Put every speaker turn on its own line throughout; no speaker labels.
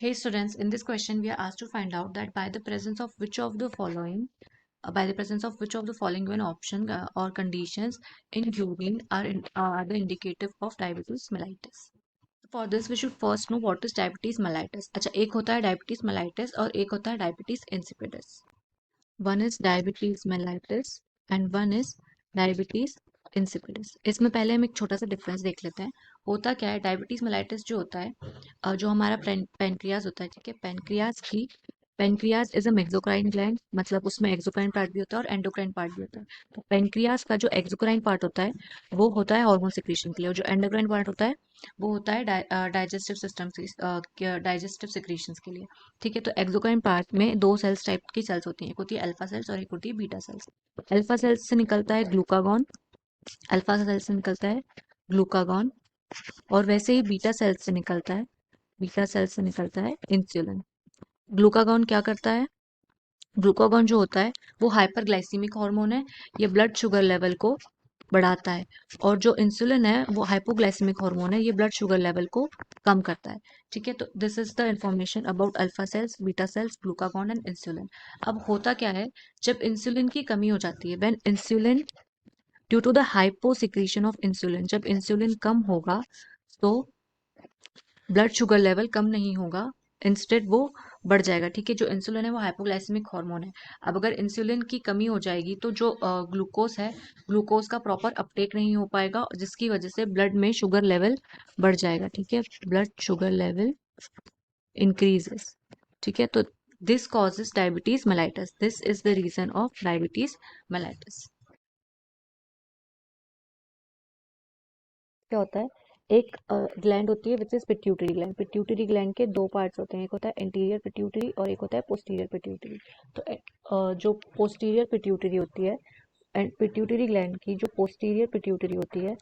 Hey students, in this question we are asked to find out that by the presence of which of the following, given option or conditions in urine are the indicative of diabetes mellitus. For this we should first know what is diabetes mellitus. अच्छा, एक होता है diabetes mellitus और एक होता है diabetes insipidus. One is diabetes mellitus and one is diabetes insipidus. इसमें पहले हम एक छोटा सा डिफरेंस देख लेते हैं. होता क्या है, डायबिटीज मेलाइटिस जो होता है, जो हमारा पेनक्रियाज होता है, ठीक है, पेनक्रियाज इज अ मेक्सोक्राइन ग्लैंड, मतलब उसमें एक्सोक्राइन पार्ट भी होता है और एंडोक्राइन पार्ट भी होता है. तो पेनक्रियाज का जो एक्सोक्राइन पार्ट होता है वो होता है हार्मोन सिक्रीशन के लिए, और जो एंडोक्राइन पार्ट होता है वो होता है डाइजेस्टिव सिस्टम, डाइजेस्टिव सिक्रीशंस के लिए. ठीक है, तो एक्सोक्राइन पार्ट में दो सेल्स टाइप की सेल्स होती हैं, एक होती है अल्फा सेल्स और एक होती है बीटा सेल्स. अल्फा सेल्स से निकलता है ग्लूकागॉन, अल्फा सेल्स से निकलता है ग्लूकागॉन, और वैसे ही बीटा सेल्स से निकलता है इंसुलिन. ग्लूकागॉन क्या करता है? ग्लूकागॉन जो होता है वो हाइपरग्लाइसीमिक हार्मोन है, ये ब्लड शुगर लेवल को बढ़ाता है. और जो इंसुलिन है वो हाइपोग्लाइसेमिक हार्मोन है, ये ब्लड शुगर लेवल को कम करता है. ठीक है, तो this is the information about alpha cells, beta cells, glucagon and insulin. अब होता क्या है, जब इंसुलिन की कमी हो जाती है, when insulin due to the hyposecretion of insulin, जब इंसुलिन कम होगा तो ब्लड शुगर लेवल कम नहीं होगा, इंस्टेड वो बढ़ जाएगा. ठीक है, जो इंसुलिन है वो हाइपोग्लाइसेमिक हार्मोन है. अब अगर इंसुलिन की कमी हो जाएगी तो जो ग्लूकोज है, ग्लूकोज का प्रॉपर अपटेक नहीं हो पाएगा, जिसकी वजह से ब्लड में शुगर लेवल बढ़ जाएगा. ठीक है, ब्लड शुगर लेवल इंक्रीजेस. ठीक है, तो this causes diabetes mellitus. This is the reason of diabetes mellitus. क्या होता है, एक ग्लैंड होती है which is pituitary gland. Pituitary gland के दो पार्ट्स होते हैं, एक होता है एंटीरियर पिट्यूटरी और एक होता है पोस्टीरियर पिट्यूटरी. तो जो पोस्टीरियर पिट्यूटरी होती है, एंड पिट्यूटरी ग्लैंड की जो पोस्टीरियर पिट्यूटरी होती है,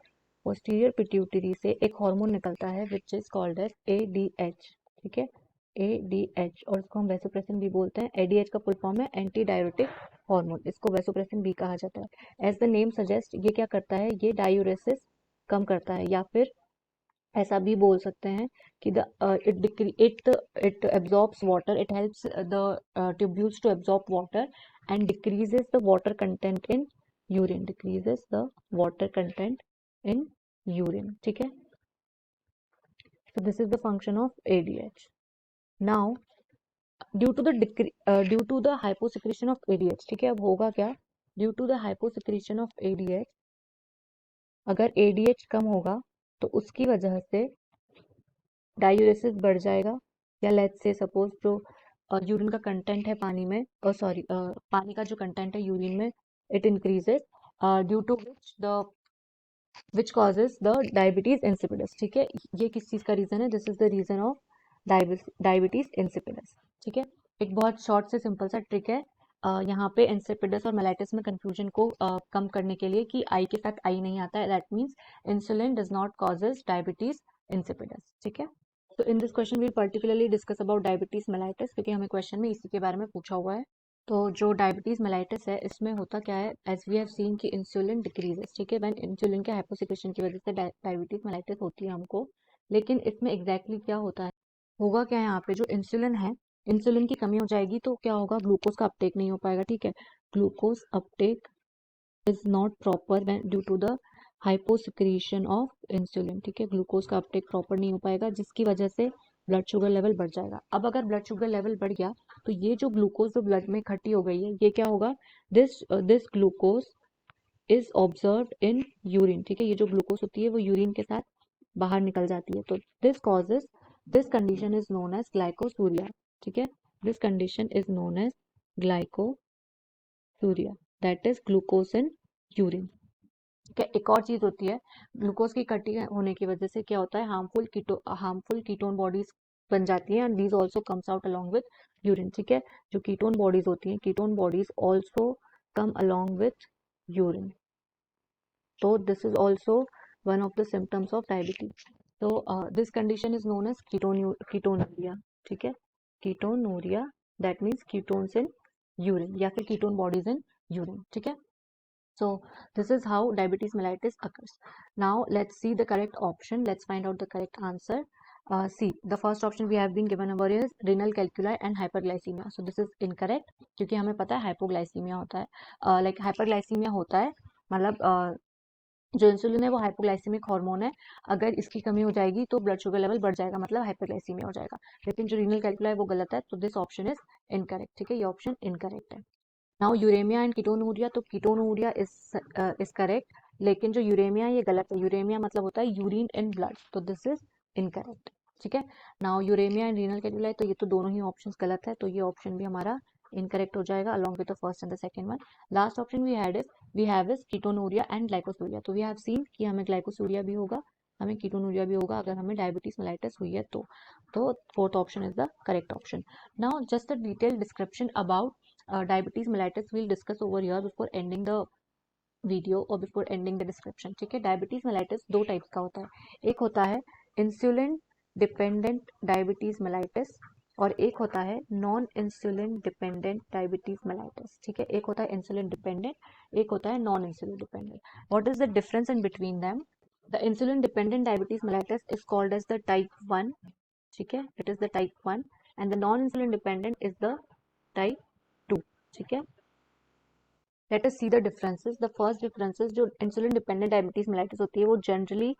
पोस्टीरियर पिट्यूटरी से एक हार्मोन निकलता है which is called as ADH. ठीक है, एडीएच, और इसको हम वैसोप्रेसिन भी बोलते हैं. एडीएच का फुल फॉर्म है एंटी डायरेटिक हार्मोन, इसको वैसोप्रेसिन भी कहा जाता है. एज द नेम सजेस्ट, ये क्या करता है, ये डायूरेसिस कम करता है, या फिर ऐसा भी बोल सकते हैं कि the it absorbs water, it helps the tubules to absorb water and decreases the water content in urine, decreases the water content in urine. ठीक है, so this is the function of ADH. Now due to the hyposecretion of ADH, ठीक है, अब होगा क्या, due to the hyposecretion of ADH, अगर ADH कम होगा तो उसकी वजह से डायूरेसिस बढ़ जाएगा. या लेट्स से सपोज जो यूरिन का कंटेंट है पानी में, सॉरी पानी का जो कंटेंट है यूरिन में, it increases, due to which causes the diabetes insipidus. ठीक है, ये किस चीज का रीजन है, this is the reason of diabetes insipidus. ठीक है, एक बहुत शॉर्ट से सिंपल सा ट्रिक है यहाँ पे इंसिपिडस और मेलाइटिस में कंफ्यूजन को कम करने के लिए, कि आई के साथ आई नहीं आता है, that means insulin does not causes diabetes insipidus. ठीक है, तो in this question we particularly discuss about diabetes mellitus, क्योंकि हमें क्वेश्चन में इसी के बारे में पूछा हुआ है. तो जो डायबिटीज मेलाइटिस है, इसमें होता क्या है, एज वी हैव सीन कि इंसुलिन डिक्रीजेस. ठीक है, व्हेन इंसुलिन के हाइपोसिक्रेशन की वजह से डायबिटीज मेलाइटिस होती है हमको. लेकिन इसमें एग्जैक्टली क्या होता है, होगा क्या है, यहाँ पे जो इंसुलिन है, इंसुलिन की कमी हो जाएगी तो क्या होगा, ग्लूकोज का अपटेक नहीं हो पाएगा. ठीक है, glucose uptake is not proper when due to the hyposecretion of insulin. ठीक है, ग्लूकोज का अपटेक प्रॉपर नहीं हो पाएगा, जिसकी वजह से ब्लड शुगर लेवल बढ़ जाएगा. अब अगर ब्लड शुगर लेवल बढ़ गया तो ये जो ग्लूकोज जो ब्लड में इकट्ठी हो गई है, ये क्या होगा, this glucose is observed in urine. ठीक है, ये जो ग्लूकोज होती है वो यूरिन के साथ बाहर निकल जाती है. तो this condition is known as glycosuria. ठीक है, this condition is known as glycosuria, that is glucose in urine. क्या एक और चीज होती है, ग्लूकोज की इकट्ठी होने की वजह से क्या होता है, हार्मफुल कीटोन बॉडीज बन जाती हैं, and these also comes out along with urine. ठीक है, जो कीटोन बॉडीज होती हैं, ketone bodies also come along with urine. तो this is also one of the symptoms of diabetes. तो this condition is known as ketonuria. ठीक है, ketonuria, that means ketones in urine या फिर कीटोन बॉडीज इन यूरिन. ठीक है, so this is how diabetes mellitus occurs. Now let's see the correct option. Let's find out the correct answer. See the first option we have been given our is renal calculi and hyperglycaemia, so this is incorrect, क्योंकि हमें पता है hypoglycaemia होता है, like hyperglycaemia होता है मतलब जो इंसुलिन है वो हाइपोग्लाइसेमिक हार्मोन है, अगर इसकी कमी हो जाएगी तो ब्लड शुगर लेवल बढ़ जाएगा, मतलब हाइपरग्लाइसीमिया हो जाएगा। लेकिन जो रीनल कैल्कुलाई वो गलत है, तो दिस ऑप्शन इज इनकरेक्ट, ठीक है, ये ऑप्शन इनकरेक्ट है। नाउ यूरेमिया एंड कीटोनूरिया, तो कीटोनूरिया इज करेक्ट, लेकिन जो यूरेमिया ये गलत है, यूरेमिया मतलब होता है यूरिन इन ब्लड, तो दिस इज इनकरेक्ट, ठीक है। Now uraemia and renal calculi, तो ये तो दोनों ही ऑप्शंस गलत है, तो ये ऑप्शन भी हमारा इनकरेक्ट हो जाएगा along with the first and the second one. Last option we have is ketonuria and glycosuria, तो वी हैव सीन कि हमें ग्लाइकोसूरिया भी होगा, हमें कीटोनूरिया भी होगा अगर हमें डायबिटीज मेलाइटिस हुई है तो fourth option is the correct option. Now just a detail description about diabetes mellitus we'll discuss over here before ending the video और बिफोर एंडिंग द डिस्क्रिप्शन, ठीक है। डायबिटीज मेलाइटिस दो टाइप्स का होता है, एक होता है इंसुलिन डिपेंडेंट डायबिटीज मेलाइटिस और एक होता है non insulin dependent diabetes mellitus, ठीक है। एक होता है इंसुलिन डिपेंडेंट, एक होता है non insulin dependent. What is the difference in between them? The insulin dependent diabetes mellitus is called as the type 1, ठीक है, it is the type 1, and the non insulin dependent is the type 2, ठीक है। Let us see the differences. The first differences, जो insulin dependent diabetes mellitus होती है वो generally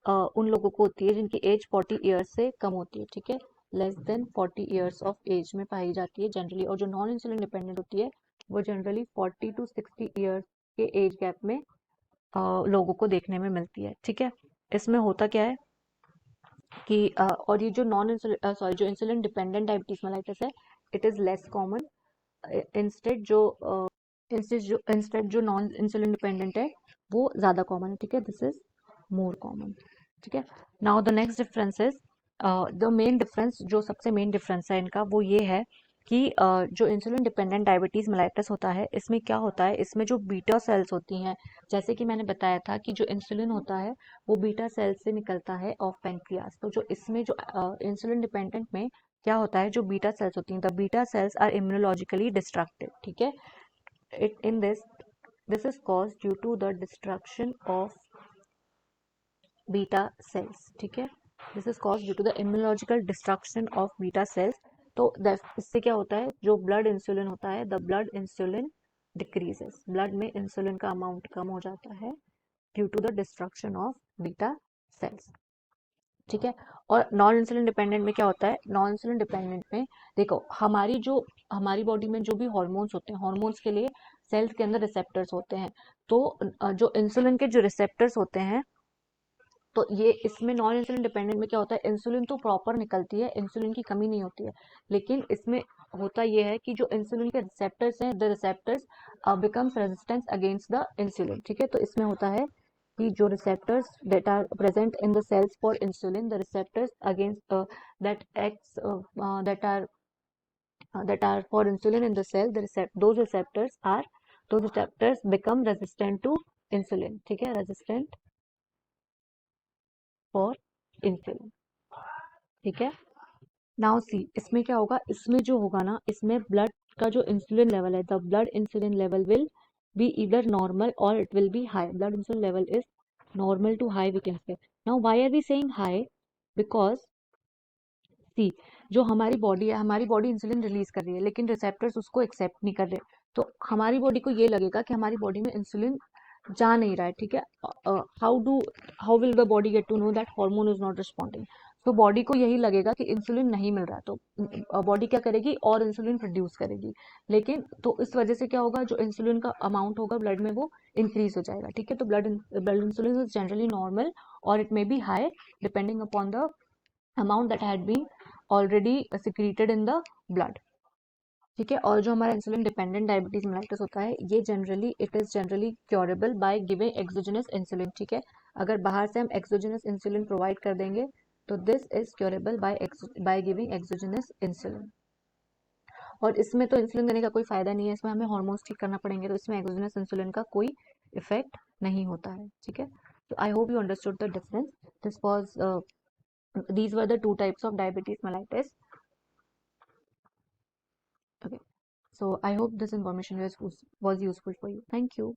उन लोगों को होती है जिनकी एज 40 ईयर्स से कम होती है, ठीक है, less than 40 years of age में पाई जाती है जनरली। और जो नॉन इंसुलिन डिपेंडेंट होती है वो जनरली 40 टू 60 ईयर्स के एज गैप में लोगों को देखने में मिलती है, ठीक है। इसमें होता क्या है कि और ये जो नॉन इंसुलिन सॉरी जो इंसुलिन डिपेंडेंट डायबिटीज मेलाइटिस है, it is less common. Instead जो नॉन इंसुलिन डिपेंडेंट है वो ज्यादा कॉमन है, ठीक है, दिस इज मोर कॉमन, ठीक है। Now the next difference is the main difference, जो सबसे मेन डिफरेंस है इनका वो ये है कि जो इंसुलिन डिपेंडेंट डायबिटीज मेलाइटिस होता है इसमें क्या होता है, इसमें जो बीटा सेल्स होती हैं, जैसे कि मैंने बताया था कि जो इंसुलिन होता है वो बीटा सेल्स से निकलता है ऑफ पैंक्रियास, तो जो इसमें जो इंसुलिन डिपेंडेंट में क्या होता है, जो बीटा सेल्स होती हैं, the beta cells are immunologically destructed, ठीक है। it in this is caused due to the destruction of beta cells, ठीक है, this is caused due to the immunological destruction of beta cells। तो इससे क्या होता है, जो ब्लड इंसुलिन होता है, the blood insulin decreases, blood में इंसुलिन का अमाउंट कम हो जाता है due to the destruction of beta cells, ठीक है। और नॉन इंसुलिन डिपेंडेंट में क्या होता है, नॉन इंसुलिन डिपेंडेंट में देखो हमारी बॉडी में जो भी हॉर्मोन्स होते हैं, हॉर्मोन्स के लिए सेल्स के अंदर रिसेप्टर्स होते हैं, तो जो इंसुलिन के जो रिसेप्टर्स होते हैं, तो ये इसमें नॉन इंसुलिन डिपेंडेंट में क्या होता है, इंसुलिन तो प्रॉपर निकलती है, इंसुलिन की कमी नहीं होती है, लेकिन इसमें होता ये है कि जो इंसुलिन के रिसेप्टर्स हैं, the receptors becomes resistance against the insulin, ठीक है। तो इसमें होता है कि जो receptors that are present in the cells for insulin, the receptors against that acts that are that are for insulin in the cell, those receptors become resistant to insulin, ठीक है, resistant for insulin, ठीक है। Now see इसमें क्या होगा, इसमें जो होगा ना, इसमें ब्लड का जो इंसुलिन लेवल है, the blood insulin level will be either normal और it will be high, blood insulin level is normal to high we can say. Now why are we saying high, because see जो हमारी body है, हमारी body insulin release कर रही है लेकिन receptors उसको एक्सेप्ट नहीं कर रहे, तो हमारी बॉडी को ये लगेगा कि हमारी बॉडी में इंसुलिन जा नहीं रहा है, ठीक है। How will the body get to know that hormone is not responding, तो बॉडी को यही लगेगा कि इंसुलिन नहीं मिल रहा है, तो बॉडी क्या करेगी, और इंसुलिन प्रोड्यूस करेगी, लेकिन तो इस वजह से क्या होगा, जो इंसुलिन का अमाउंट होगा ब्लड में वो इंक्रीज हो जाएगा, ठीक है। तो blood insulin is generally normal और it may be high depending upon the amount that had been already secreted in the blood, ठीक है। और जो हमारा इंसुलिन डिपेंडेंट डायबिटीज मेलाइटिस होता है, ये it is generally curable by giving exogenous insulin, ठीक है। अगर बाहर से हम एक्सोजेनस इंसुलिन प्रोवाइड कर देंगे तो this is curable by giving exogenous insulin. और इसमें तो इंसुलिन देने का कोई फायदा नहीं है, इसमें हमें हार्मोन्स ठीक करना पड़ेंगे, तो इसमें एक्सोजेनस इंसुलिन का कोई इफेक्ट नहीं होता है, ठीक है। तो I hope you understood the difference. This was these were the two types of diabetes mellitus. Okay, so I hope this information was useful for you. Thank you.